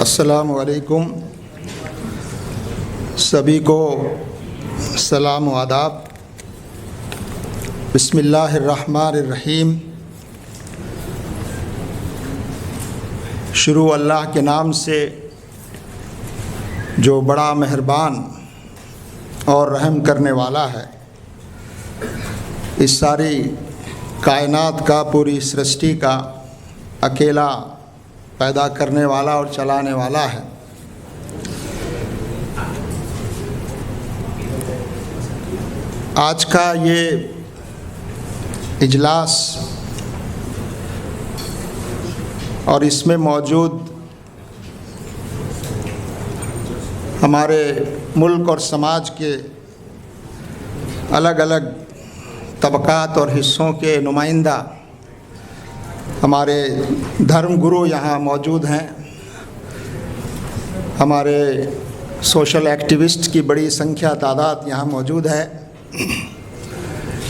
अस्सलामु अलैकुम। सभी को सलाम व आदाब। बिस्मिल्लाहिर्रहमानिर्रहीम। शुरू अल्लाह के नाम से जो बड़ा मेहरबान और रहम करने वाला है। इस सारी कायनात का, पूरी सृष्टि का अकेला पैदा करने वाला और चलाने वाला है। आज का ये इजलास और इसमें मौजूद हमारे मुल्क और समाज के अलग अलग तबकात और हिस्सों के नुमाइंदा, हमारे धर्म गुरु यहाँ मौजूद हैं। हमारे सोशल एक्टिविस्ट की बड़ी संख्या तादाद यहाँ मौजूद है।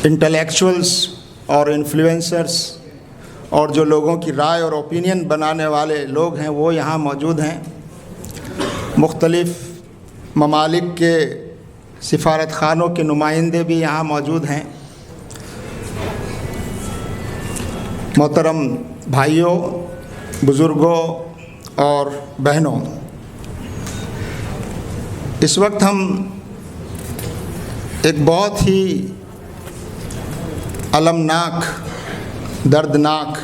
इंटेलेक्चुअल्स और इन्फ्लुएंसर्स और जो लोगों की राय और ओपिनियन बनाने वाले लोग हैं वो यहाँ मौजूद हैं। मुख्तलिफ़ ममालिक के सिफारत खानों के नुमाइंदे भी यहाँ मौजूद हैं। मोहतरम भाइयों, बुज़ुर्गों और बहनों, इस वक्त हम एक बहुत ही अलमनाक, दर्दनाक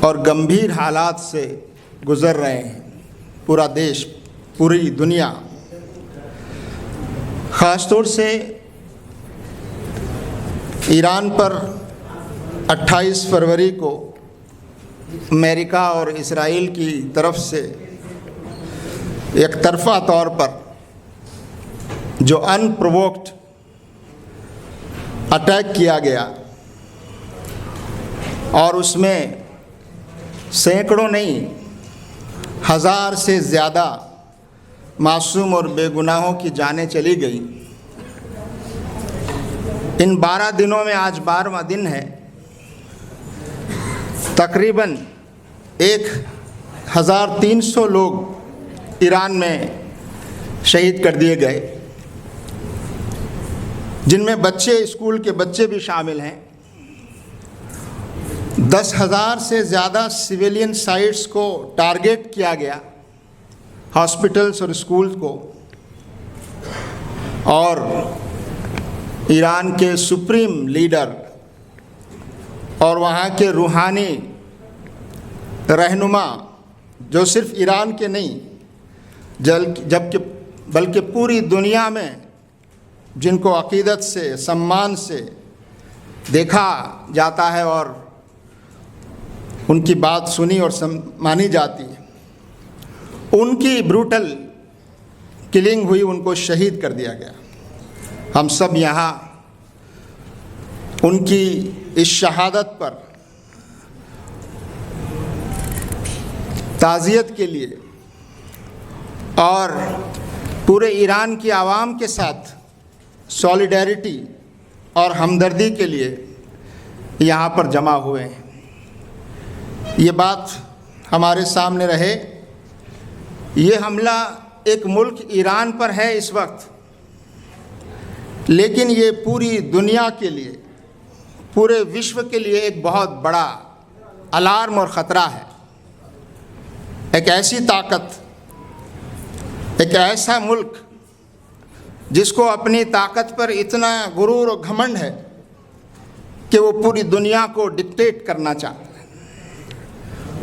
और गंभीर हालात से गुज़र रहे हैं। पूरा देश, पूरी दुनिया, ख़ास तौर से ईरान पर 28 फरवरी को अमेरिका और इसराइल की तरफ से एक तरफ़ा तौर पर जो अनप्रोवोक्ड अटैक किया गया और उसमें सैकड़ों नहीं, हज़ार से ज़्यादा मासूम और बेगुनाहों की जानें चली गई। इन 12 दिनों में आज 12वां दिन है। तकरीबन 1300 लोग ईरान में शहीद कर दिए गए, जिनमें बच्चे, स्कूल के बच्चे भी शामिल हैं। 10,000 से ज़्यादा सिविलियन साइट्स को टारगेट किया गया, हॉस्पिटल्स और स्कूल्स को। और ईरान के सुप्रीम लीडर और वहाँ के रूहानी रहनुमा, जो सिर्फ ईरान के नहीं बल्कि पूरी दुनिया में जिनको अक़ीदत से, सम्मान से देखा जाता है और उनकी बात सुनी और मानी जाती है, उनकी ब्रूटल किलिंग हुई, उनको शहीद कर दिया गया। हम सब यहाँ उनकी इस शहादत पर ताज़ियत के लिए और पूरे ईरान की आवाम के साथ सॉलिडेरिटी और हमदर्दी के लिए यहाँ पर जमा हुए हैं। ये बात हमारे सामने रहे। ये हमला एक मुल्क ईरान पर है इस वक्त, लेकिन ये पूरी दुनिया के लिए, पूरे विश्व के लिए एक बहुत बड़ा अलार्म और ख़तरा है। एक ऐसी ताकत, एक ऐसा मुल्क जिसको अपनी ताकत पर इतना गुरूर और घमंड है कि वो पूरी दुनिया को डिक्टेट करना चाहता है,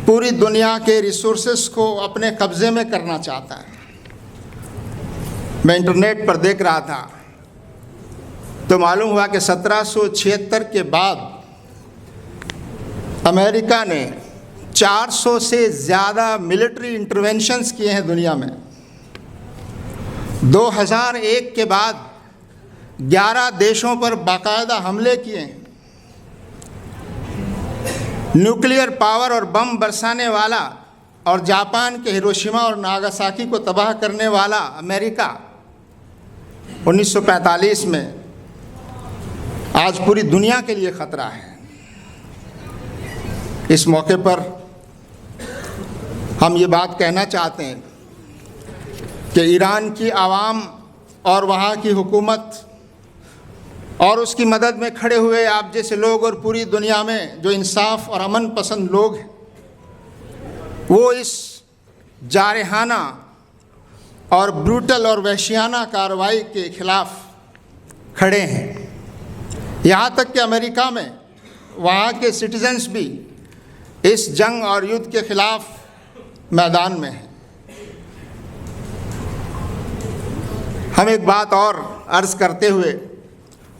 पूरी दुनिया के रिसोर्सेस को अपने कब्ज़े में करना चाहता है। मैं इंटरनेट पर देख रहा था तो मालूम हुआ कि 1776 के बाद अमेरिका ने 400 से ज़्यादा मिलिट्री इंटरवेंशंस किए हैं दुनिया में। 2001 के बाद 11 देशों पर बाकायदा हमले किए हैं। न्यूक्लियर पावर और बम बरसाने वाला और जापान के हिरोशिमा और नागासाकी को तबाह करने वाला अमेरिका 1945 में आज पूरी दुनिया के लिए ख़तरा है। इस मौके पर हम ये बात कहना चाहते हैं कि ईरान की आवाम और वहाँ की हुकूमत और उसकी मदद में खड़े हुए आप जैसे लोग और पूरी दुनिया में जो इंसाफ और अमन पसंद लोग हैं, वो इस जारहाना और ब्रूटल और वहशियाना कार्रवाई के ख़िलाफ़ खड़े हैं। यहाँ तक कि अमेरिका में वहाँ के सिटीजन्स भी इस जंग और युद्ध के ख़िलाफ़ मैदान में हैं। हम एक बात और अर्ज़ करते हुए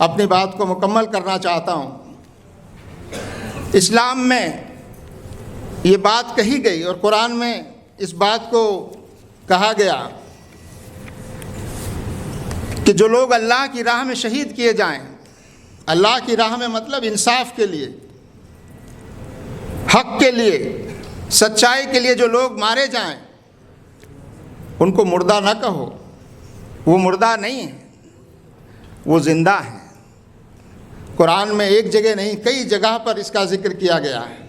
अपनी बात को मुकम्मल करना चाहता हूँ। इस्लाम में ये बात कही गई और कुरान में इस बात को कहा गया कि जो लोग अल्लाह की राह में शहीद किए जाएं, अल्लाह की राह में मतलब इंसाफ के लिए, हक के लिए, सच्चाई के लिए जो लोग मारे जाएं, उनको मुर्दा न कहो। वो मुर्दा नहीं है, वो ज़िंदा है। कुरान में एक जगह नहीं कई जगह पर इसका जिक्र किया गया है।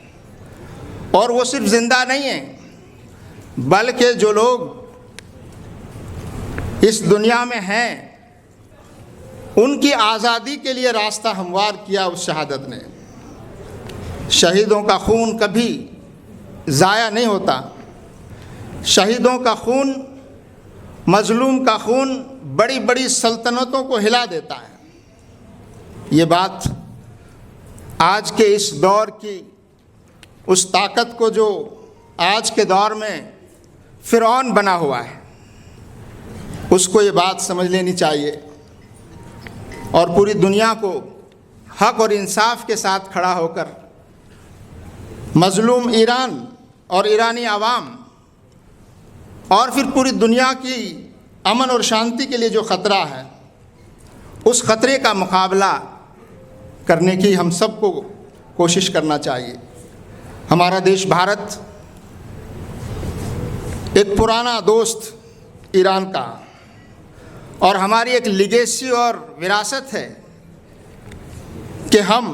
और वो सिर्फ ज़िंदा नहीं है, बल्कि जो लोग इस दुनिया में हैं, उनकी आज़ादी के लिए रास्ता हमवार किया उस शहादत ने। शहीदों का खून कभी ज़ाया नहीं होता। शहीदों का खून, मज़लूम का खून बड़ी बड़ी सल्तनतों को हिला देता है। ये बात आज के इस दौर की उस ताकत को जो आज के दौर में फ़िरौन बना हुआ है, उसको ये बात समझ लेनी चाहिए और पूरी दुनिया को हक और इंसाफ के साथ खड़ा होकर मज़लूम ईरान और ईरानी आवाम और फिर पूरी दुनिया की अमन और शांति के लिए जो ख़तरा है, उस ख़तरे का मुकाबला करने की हम सबको कोशिश करना चाहिए। हमारा देश भारत एक पुराना दोस्त ईरान का और हमारी एक लिगेसी और विरासत है कि हम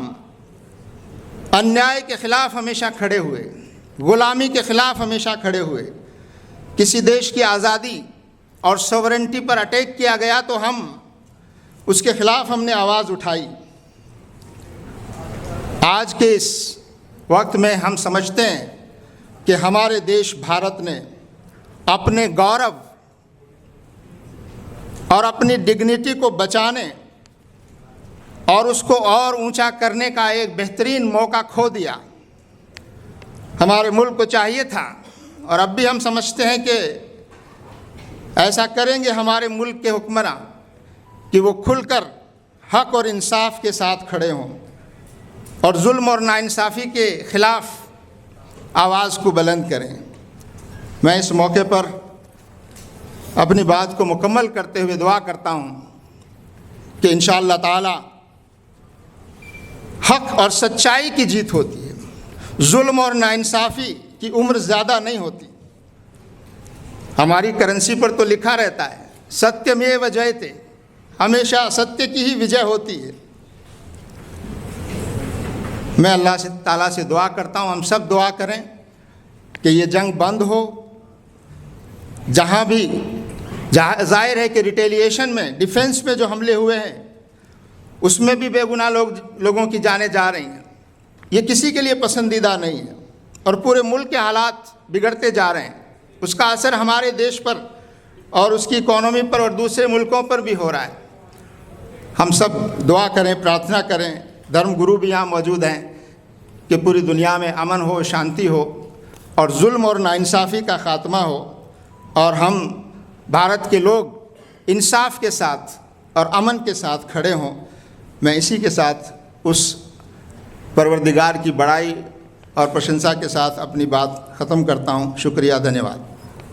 अन्याय के ख़िलाफ़ हमेशा खड़े हुए, ग़ुलामी के ख़िलाफ़ हमेशा खड़े हुए। किसी देश की आज़ादी और सॉवरेंटी पर अटैक किया गया तो हम उसके ख़िलाफ़ हमने आवाज़ उठाई। आज के इस वक्त में हम समझते हैं कि हमारे देश भारत ने अपने गौरव और अपनी डिग्निटी को बचाने और उसको और ऊंचा करने का एक बेहतरीन मौका खो दिया। हमारे मुल्क को चाहिए था और अब भी हम समझते हैं कि ऐसा करेंगे हमारे मुल्क के हुक्मरां कि वो खुलकर हक और इंसाफ के साथ खड़े हों और जुल्म और नाइंसाफ़ी के ख़िलाफ़ आवाज़ को बुलंद करें। मैं इस मौके पर अपनी बात को मुकम्मल करते हुए दुआ करता हूँ कि इंशाअल्लाह ताला हक और सच्चाई की जीत होती है। जुल्म और नाइंसाफ़ी की उम्र ज़्यादा नहीं होती। हमारी करेंसी पर तो लिखा रहता है सत्यमेव जयते, हमेशा सत्य की ही विजय होती है। मैं अल्लाह से ताला से दुआ करता हूँ, हम सब दुआ करें कि ये जंग बंद हो। जहाँ भी ज़ाहिर है कि रिटेलिएशन में, डिफेंस में जो हमले हुए हैं, उसमें भी बेगुनाह लोगों की जानें जा रही हैं। ये किसी के लिए पसंदीदा नहीं है और पूरे मुल्क के हालात बिगड़ते जा रहे हैं। उसका असर हमारे देश पर और उसकी इकॉनमी पर और दूसरे मुल्कों पर भी हो रहा है। हम सब दुआ करें, प्रार्थना करें, धर्म गुरु भी यहाँ मौजूद हैं कि पूरी दुनिया में अमन हो, शांति हो और जुल्म और नाइंसाफ़ी का ख़ात्मा हो और हम भारत के लोग इंसाफ के साथ और अमन के साथ खड़े हों। मैं इसी के साथ उस परवरदिगार की बड़ाई और प्रशंसा के साथ अपनी बात ख़त्म करता हूँ। शुक्रिया, धन्यवाद।